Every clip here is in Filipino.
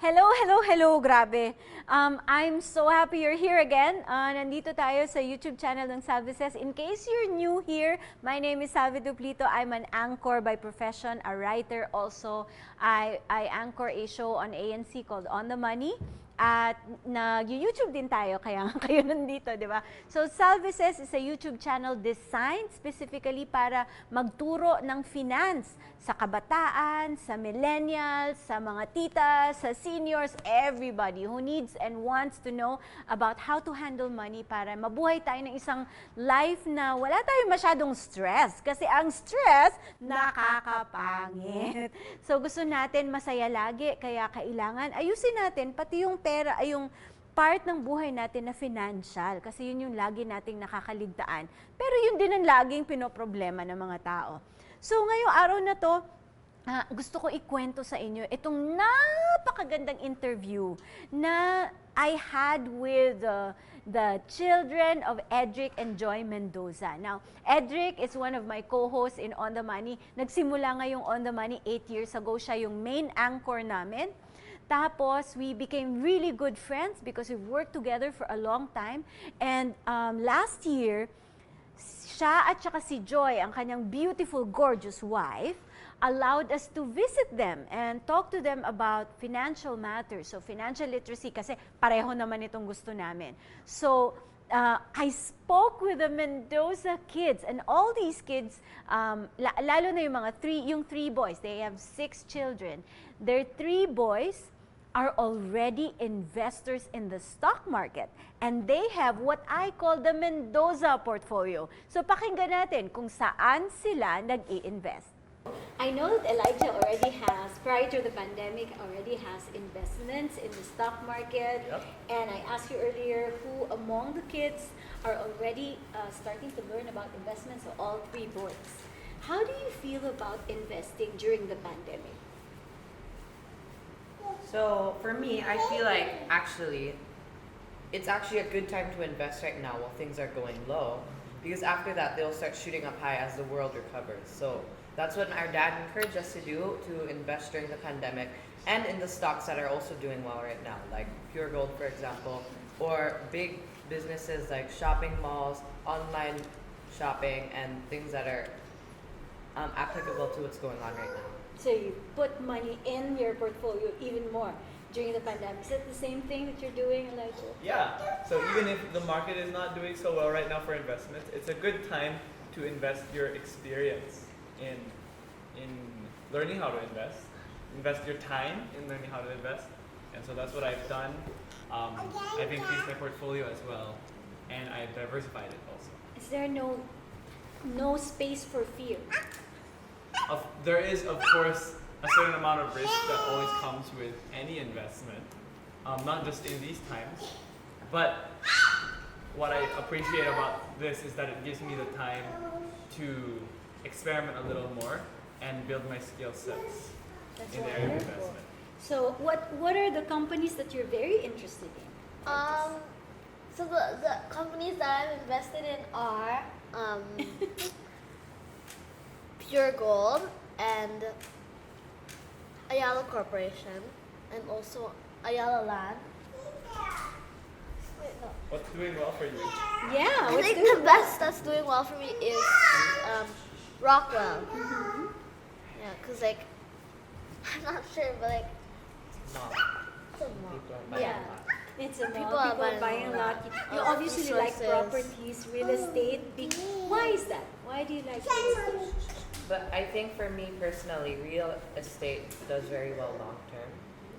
Hello, hello, hello, grabe. I'm so happy you're here again. Nandito tayo sa YouTube channel ng Salvices. In case you're new here, my name is Salvi Duplito. I'm an anchor by profession, a writer also. I anchor a show on ANC called On the Money. At nag-YouTube din tayo, kaya kayo nandito, di ba? So, Salvices is a YouTube channel designed specifically para magturo ng finance sa kabataan, sa millennials, sa mga titas, sa seniors, everybody who needs and wants to know about how to handle money para mabuhay tayo ng isang life na wala tayong masyadong stress. Kasi ang stress, nakakapangit. So, gusto natin masaya lagi, kaya kailangan ayusin natin pati yung pera ay yung part ng buhay natin na financial kasi yun yung lagi nating nakakaligtaan. Pero yun din ang laging pinoproblema ng mga tao. So ngayong araw na to, gusto ko ikwento sa inyo itong napakagandang interview na I had with the children of Edric and Joy Mendoza. Now, Edric is one of my co-hosts in On the Money. Nagsimula ngayong On the Money 8 years ago. Siya yung main anchor namin. Tapos, we became really good friends because we've worked together for a long time. And last year, siya at saka si Joy, ang kanyang beautiful, gorgeous wife, allowed us to visit them and talk to them about financial matters. So, financial literacy, kasi pareho naman itong gusto namin. So, I spoke with the Mendoza Kids, and all these kids, lalo na yung three boys, they have 6 children. Their 3 boys are already investors in the stock market, and they have what I call the Mendoza Portfolio. So pakinggan natin kung saan sila nag-i-invest. I know that Elijah already has, prior to the pandemic, already has investments in the stock market. Yep. And I asked you earlier who among the kids are already starting to learn about investments, so all 3 boys. How do you feel about investing during the pandemic? So for me, I feel like it's actually a good time to invest right now while things are going low, because after that they'll start shooting up high as the world recovers. So that's what our dad encouraged us to do, to invest during the pandemic and in the stocks that are also doing well right now, like Pure Gold, for example, or big businesses like shopping malls, online shopping, and things that are applicable to what's going on right now. So you put money in your portfolio even more during the pandemic. Is it the same thing that you're doing, Elijah? Yeah. So even if the market is not doing so well right now for investments, it's a good time to invest your experience in learning how to invest. Invest your time in learning how to invest. And so that's what I've done. I've increased my portfolio as well, and I've diversified it also. Is there no space for fear? There is, of course, a certain amount of risk that always comes with any investment, not just in these times. But what I appreciate about this is that it gives me the time to experiment a little more and build my skill sets in the area of investment. So what are the companies that you're very interested in? So the companies that I'm invested in are Pure Gold and Ayala Corporation, and also Ayala Land. Wait, no. What's doing well for you? Yeah, I think the best that's doing well for me is Rockwell. Yeah, cause like I'm not sure, but like it's a mall. Yeah. It's a People people are are buying a lot. You obviously like resources. properties, real estate. Why is that? Why do you like real estate? But I think for me personally, real estate does very well long term.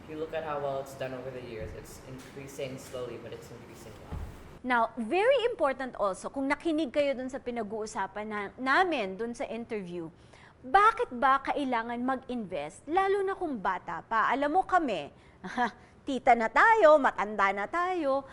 If you look at how well it's done over the years, it's increasing slowly, but it's increasing well. Now, very important also, kung nakinig kayo dun sa pinag-uusapan namin dun sa interview, bakit ba kailangan mag-invest, lalo na kung bata pa? Alam mo kami, tita na tayo, matanda na tayo,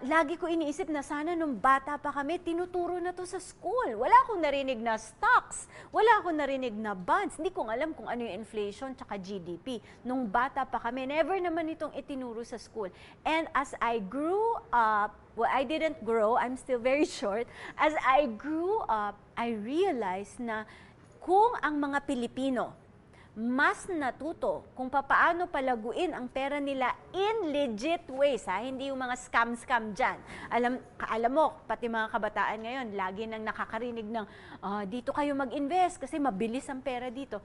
lagi ko iniisip na sana nung bata pa kami, tinuturo na to sa school. Wala akong narinig na stocks, wala akong narinig na bonds. Hindi ko alam kung ano yung inflation tsaka GDP. Nung bata pa kami, never naman itong itinuro sa school. And as I grew up, well, I didn't grow, I'm still very short. As I grew up, I realized na kung ang mga Pilipino mas natuto kung papaano palaguin ang pera nila in legit ways, ha? Hindi yung mga scam dyan. Alam mo, pati mga kabataan ngayon, lagi nang nakakarinig ng, dito kayo mag-invest kasi mabilis ang pera dito.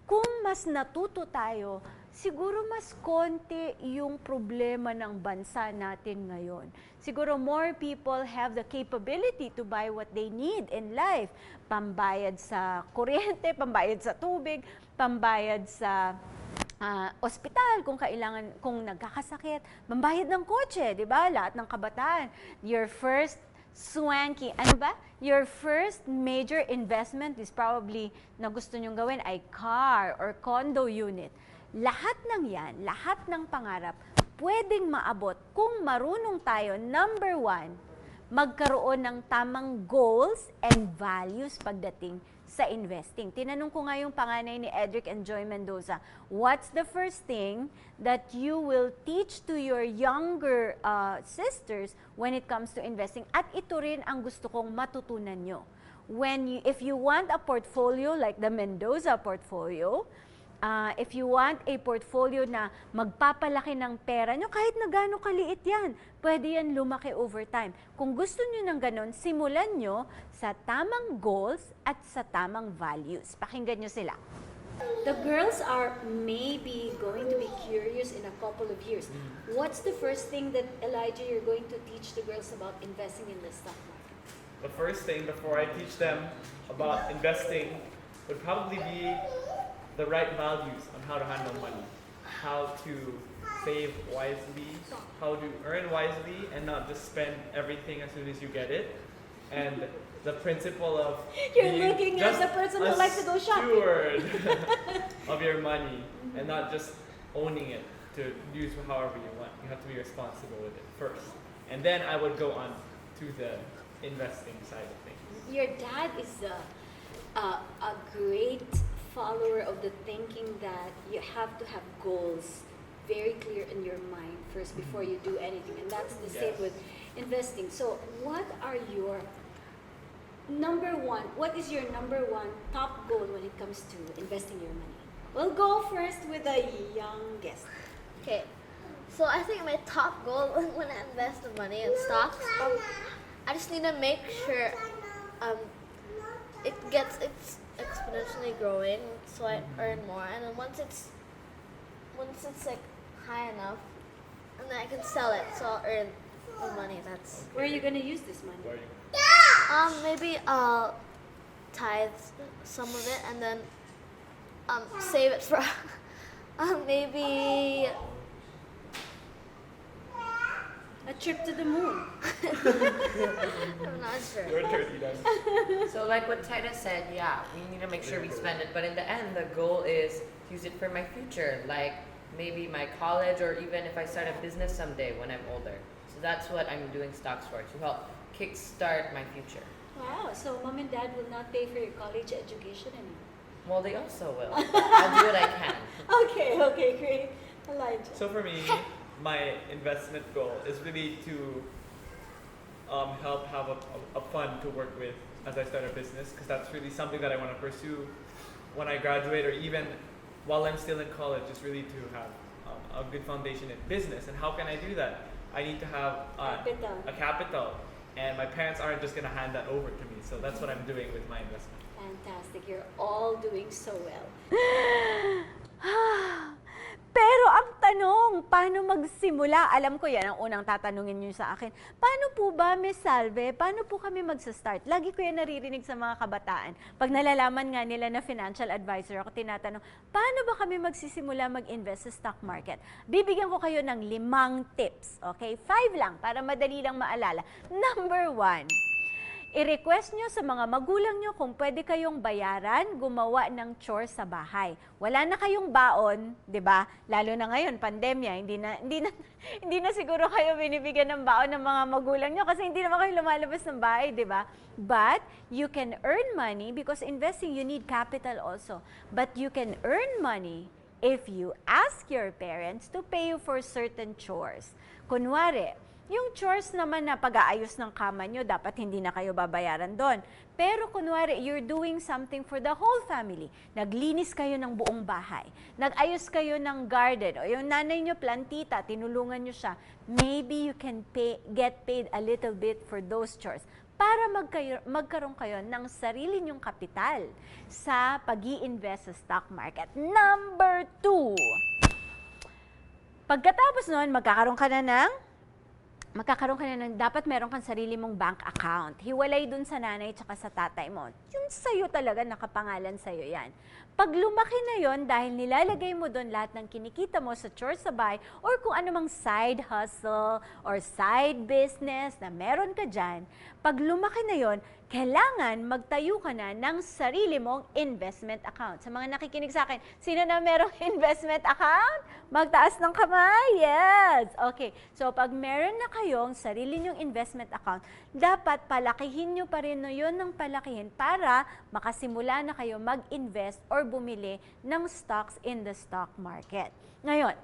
Kung mas natuto tayo, siguro mas konti yung problema ng bansa natin ngayon. Siguro more people have the capability to buy what they need in life. Pambayad sa kuryente, pambayad sa tubig, pambayad sa ospital kung kailangan, kung nagkakasakit, pambayad ng kotse, di ba? Lahat ng kabataan. Your first swanky, Your first major investment is probably na gusto nyong gawin ay car or condo unit. Lahat ng yan, lahat ng pangarap, pwedeng maabot kung marunong tayo, number one, magkaroon ng tamang goals and values pagdating sa investing. Tinanong ko nga yung panganay ni Edric and Joy Mendoza, what's the first thing that you will teach to your younger sisters when it comes to investing? At ito rin ang gusto kong matutunan nyo. If you want a portfolio like the Mendoza Portfolio, if you want a portfolio na magpapalaki ng pera nyo, kahit na gaano kaliit yan, pwede yan lumaki over time. Kung gusto nyo ng ganon, simulan nyo sa tamang goals at sa tamang values. Pakinggan nyo sila. The girls are maybe going to be curious in a couple of years. What's the first thing that, Elijah, you're going to teach the girls about investing in the stock market? The first thing before I teach them about investing would probably be the right values on how to handle money, how to save wisely, how to earn wisely and not just spend everything as soon as you get it, and the principle of You're being looking at just the person who a likes to go shopping. steward of your money and not just owning it to use however you want. You have to be responsible with it first, and then I would go on to the investing side of things. Your dad is a great follower of the thinking that you have to have goals very clear in your mind first before you do anything, and that's the same with investing. So what is your number one top goal when it comes to investing your money? We'll go first with the youngest. Okay, so I think my top goal when I invest the money in stocks, I just need to make sure it's exponentially growing, so I earn more, and then once it's like high enough, and then I can sell it, so I'll earn the money. That's Where are you going to use this money? Where you- maybe I'll tithe some of it and then save it for maybe A trip to the moon. I'm not sure. Your turkey then. So like what Tina said, yeah, we need to make sure we spend it. But in the end, the goal is to use it for my future, like maybe my college or even if I start a business someday when I'm older. So that's what I'm doing stocks for, to help kickstart my future. Wow, so mom and dad will not pay for your college education anymore. Well, they also will. I'll do what I can. Okay, great. Elijah. So for me, my investment goal is really to help have a fund to work with as I start a business, because that's really something that I want to pursue when I graduate, or even while I'm still in college. Is really to have a good foundation in business. And how can I do that? I need to have a capital, and my parents aren't just going to hand that over to me. So that's what I'm doing with my investment. Fantastic. You're all doing so well. Pero ang tanong, paano magsimula? Alam ko yan, ang unang tatanungin nyo sa akin. Paano po ba, Miss Salve? Paano po kami magsa-start? Lagi ko yan naririnig sa mga kabataan. Pag nalalaman nga nila na financial advisor ako, tinatanong, paano ba kami magsisimula mag-invest sa stock market? Bibigyan ko kayo ng 5 tips. Okay? 5 lang, para madali lang maalala. Number 1, i-request nyo sa mga magulang nyo kung pwede kayong bayaran, gumawa ng chores sa bahay. Wala na kayong baon, 'di ba? Lalo na ngayon, pandemya, hindi na siguro kayo binibigyan ng baon ng mga magulang nyo kasi hindi naman kayo lumalabas ng bahay, 'di ba? But you can earn money because investing you need capital also. But you can earn money if you ask your parents to pay you for certain chores. Kunwari, Yung chores naman na pag-aayos ng kama nyo, dapat hindi na kayo babayaran doon. Pero kunwari, you're doing something for the whole family. Naglinis kayo ng buong bahay. Nag-ayos kayo ng garden. O yung nanay nyo, plantita, tinulungan nyo siya. Maybe you can get paid a little bit for those chores para magkaroon kayo ng sarili nyong kapital sa pag-i-invest sa stock market. Number 2, pagkatapos nun, magkakaroon ka na ng, dapat meron kang sarili mong bank account. Hiwalay dun sa nanay at sa tatay mo. Yung sa'yo talaga, nakapangalan sa'yo yan. Pag lumaki na yon, dahil nilalagay mo doon lahat ng kinikita mo sa chores sa bahay or kung anumang side hustle or side business na meron ka dyan, pag lumaki na yon, kailangan magtayo ka na ng sarili mong investment account. Sa mga nakikinig sa akin, sino na merong investment account? Magtaas ng kamay? Yes! Okay. So, pag meron na kayong sarili nyong investment account, dapat palakihin nyo pa rin yun ng palakihin para makasimula na kayo mag-invest or bumili ng stocks in the stock market. Ngayon,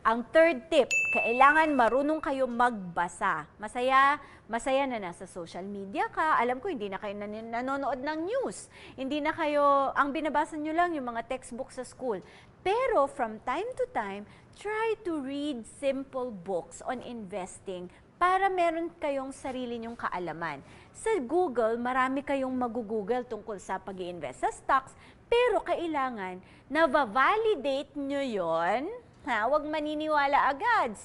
ang third tip, kailangan marunong kayo magbasa. Masaya na nasa social media ka. Alam ko, hindi na kayo nanonood ng news. Hindi na kayo, ang binabasa nyo lang yung mga textbooks sa school. Pero from time to time, try to read simple books on investing para meron kayong sarili nyong kaalaman. Sa Google, marami kayong mag-google tungkol sa pag-i-invest sa stocks, pero kailangan na-validate nyo yon. Huwag maniniwala agad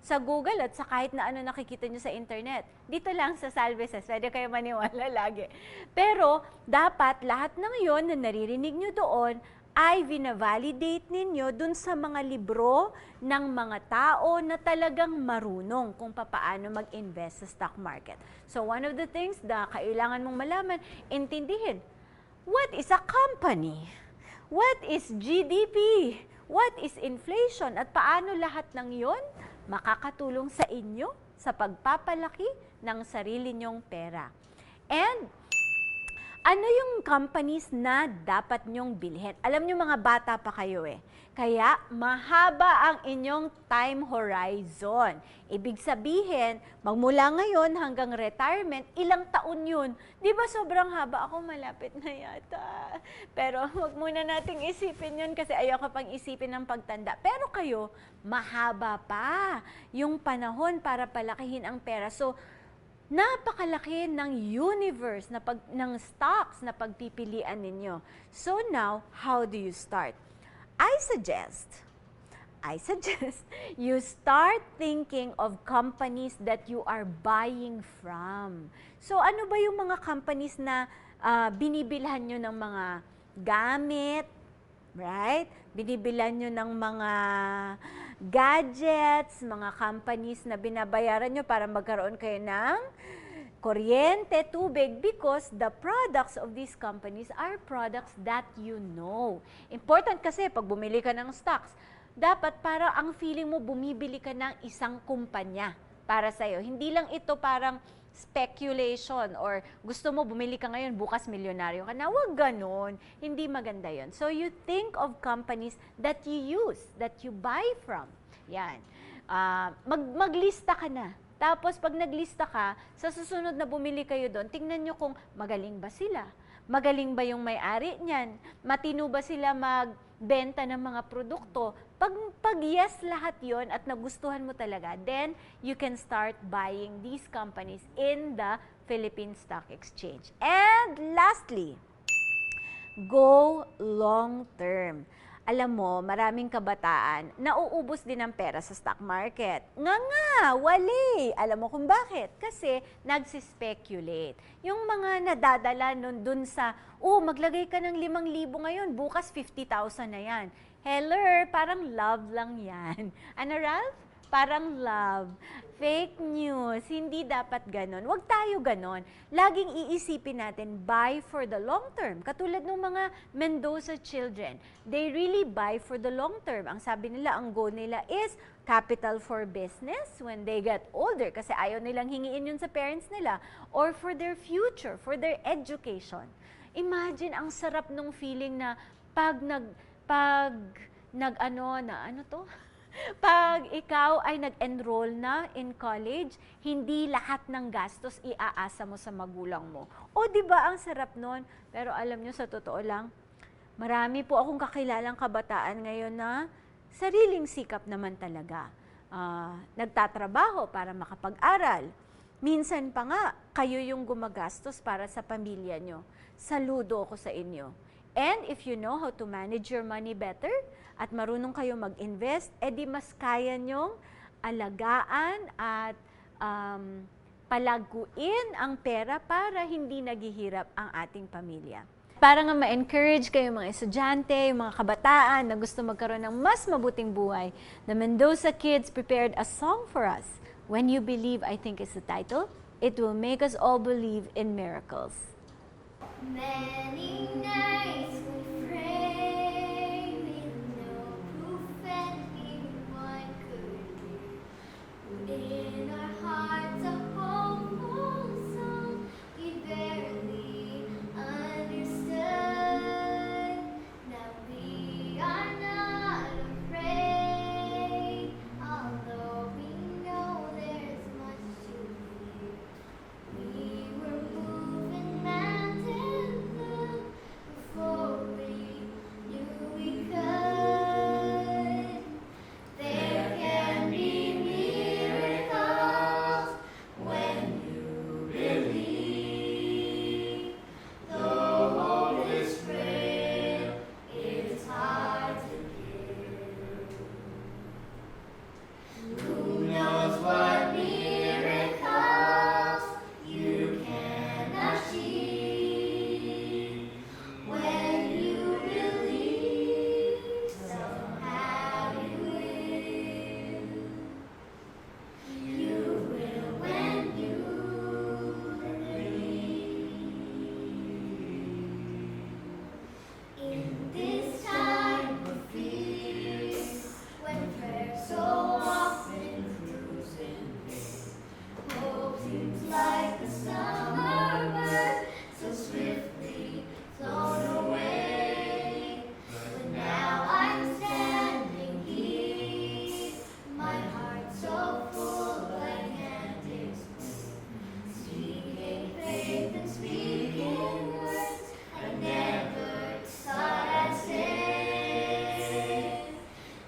sa Google at sa kahit na ano nakikita nyo sa internet. Dito lang sa Salveses, pwede kayo maniwala lagi. Pero dapat lahat ng yon na naririnig nyo doon ay vina-validate ninyo dun sa mga libro ng mga tao na talagang marunong kung paano mag-invest sa stock market. So one of the things na kailangan mong malaman, intindihin, what is a company? What is GDP? What is inflation? At paano lahat ng yon makakatulong sa inyo sa pagpapalaki ng sarili nyong pera? And ano yung companies na dapat nyong bilhin? Alam nyo mga bata pa kayo Kaya mahaba ang inyong time horizon. Ibig sabihin, magmula ngayon hanggang retirement, ilang taon yun? Di ba sobrang haba? Ako malapit na yata. Pero wag muna nating isipin yun kasi ayoko pang isipin ng pagtanda. Pero kayo, mahaba pa yung panahon para palakihin ang pera. So, napakalaki ng universe ng stocks na pagpipilian ninyo. So now, how do you start? I suggest you start thinking of companies that you are buying from. So ano ba yung mga companies na binibilhan nyo ng mga gamit, right? Binibilhan nyo ng mga gadgets, mga companies na binabayaran nyo para magkaroon kayo ng kuryente, tubig, because the products of these companies are products that you know. Important kasi pag bumili ka ng stocks, dapat para ang feeling mo bumibili ka ng isang kumpanya para sa'yo. Hindi lang ito parang speculation or gusto mo bumili ka ngayon, bukas milyonaryo ka na. Huwag ganon. Hindi maganda yon. So you think of companies that you use, that you buy from. Yan. Maglista ka na. Tapos pag naglista ka, sa susunod na bumili kayo doon, tingnan nyo kung magaling ba sila. Magaling ba yung may-ari niyan? Matino ba sila magbenta ng mga produkto? Pag yes lahat yon at nagustuhan mo talaga, then you can start buying these companies in the Philippine Stock Exchange. And lastly, go long term. Alam mo, maraming kabataan, nauubos din ang pera sa stock market. Wali! Alam mo kung bakit? Kasi nagsispekulate. Yung mga nadadala dun sa, maglagay ka ng 5,000 ngayon, bukas 50,000 na yan. Hello, parang love lang yan. Ano, Ralph? Parang love. Fake news. Hindi dapat ganon. Huwag tayo ganon. Laging iisipin natin, buy for the long term. Katulad ng mga Mendoza children. They really buy for the long term. Ang sabi nila, ang goal nila is capital for business when they get older. Kasi ayaw nilang hingiin yun sa parents nila. Or for their future, for their education. Imagine, ang sarap nung feeling na pag Pag ikaw ay nag-enroll na in college, hindi lahat ng gastos iaasa mo sa magulang mo. O di ba ang sarap nun? Pero alam nyo, sa totoo lang, marami po akong kakilalang kabataan ngayon na sariling sikap naman talaga. Nagtatrabaho para makapag-aral. Minsan pa nga, kayo yung gumagastos para sa pamilya nyo. Saludo ako sa inyo. And if you know how to manage your money better at marunong kayo mag-invest, edi mas kaya nyong alagaan at palaguin ang pera para hindi naghihirap ang ating pamilya. Para nga ma-encourage kayo mga estudyante, mga kabataan na gusto magkaroon ng mas mabuting buhay, the Mendoza Kids prepared a song for us. When You Believe, I think is the title. It will make us all believe in miracles. Many nights we pray with no proof anyone could hear. In our hearts a hopeful song we barely understood. Now we are not afraid, although we know there's much to fear. We were moving mountains before we knew we could. There can be miracles when you believe. Though hope is frail, it's hard to give. Who knows what miracles you can achieve when you believe? Somehow you will. You will when you believe. In this time of fear, when prayer so often proves in vain, hope seems like a summer bird so swiftly flown away. But now I'm standing here, my heart so full I can't explain. Speaking faith and speaking words I never thought I'd say.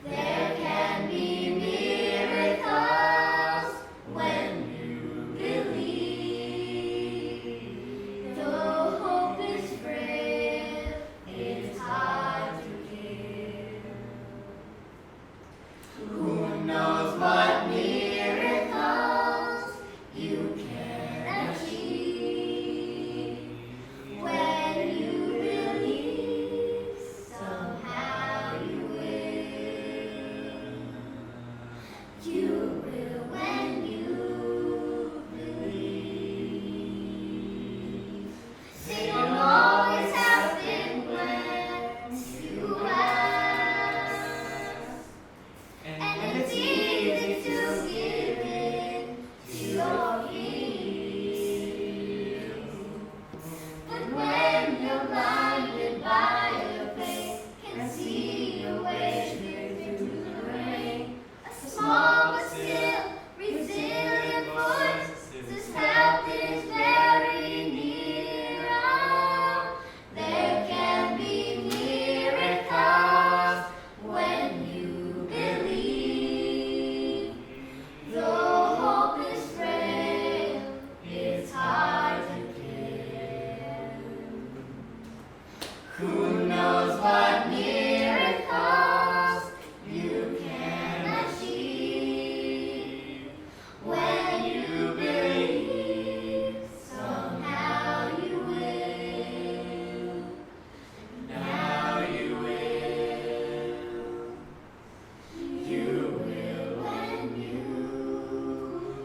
There can be miracles when you believe. Though hope is frail, it's hard to give. Who knows what miracles you can achieve when you believe? Somehow you will. You will when you believe. They don't always happen when you ask. And it's easy to give in to your fears. But when you're blinded by your faith, can see your way through the rain, a small but still resilient voice says help is very near. There can be miracles when you believe. Though hope is frail, it's hard to give. Who knows what miracles you can achieve when you believe? Somehow you will. Now you will. You will when you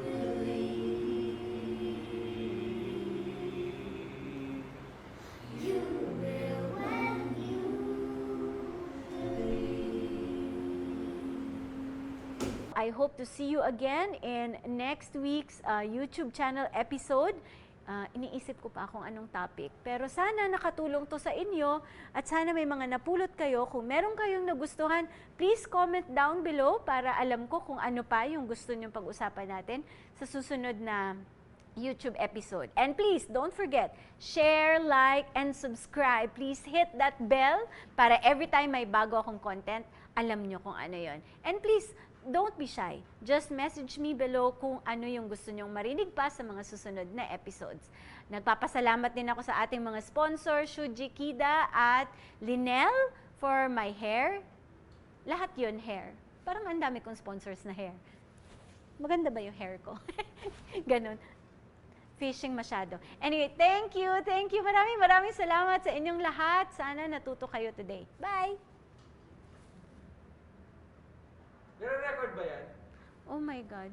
believe. You will when you believe. I hope to see you again in next week's YouTube channel episode. iniisip ko pa kung anong topic. Pero sana nakatulong to sa inyo at sana may mga napulot kayo. Kung meron kayong nagustuhan, please comment down below para alam ko kung ano pa yung gusto nyong pag-usapan natin sa susunod na YouTube episode. And please, don't forget, share, like, and subscribe. Please hit that bell para every time may bago akong content, alam nyo kung ano yon. And please, don't be shy. Just message me below kung ano yung gusto nyong marinig pa sa mga susunod na episodes. Nagpapasalamat din ako sa ating mga sponsor, Shuji Kida at Linel for my hair. Lahat yun, hair. Parang ang dami kong sponsors na hair. Maganda ba yung hair ko? Ganon. Fishing masyado. Anyway, thank you. Maraming salamat sa inyong lahat. Sana natuto kayo today. Bye! Nire-record ba yan? Oh my God.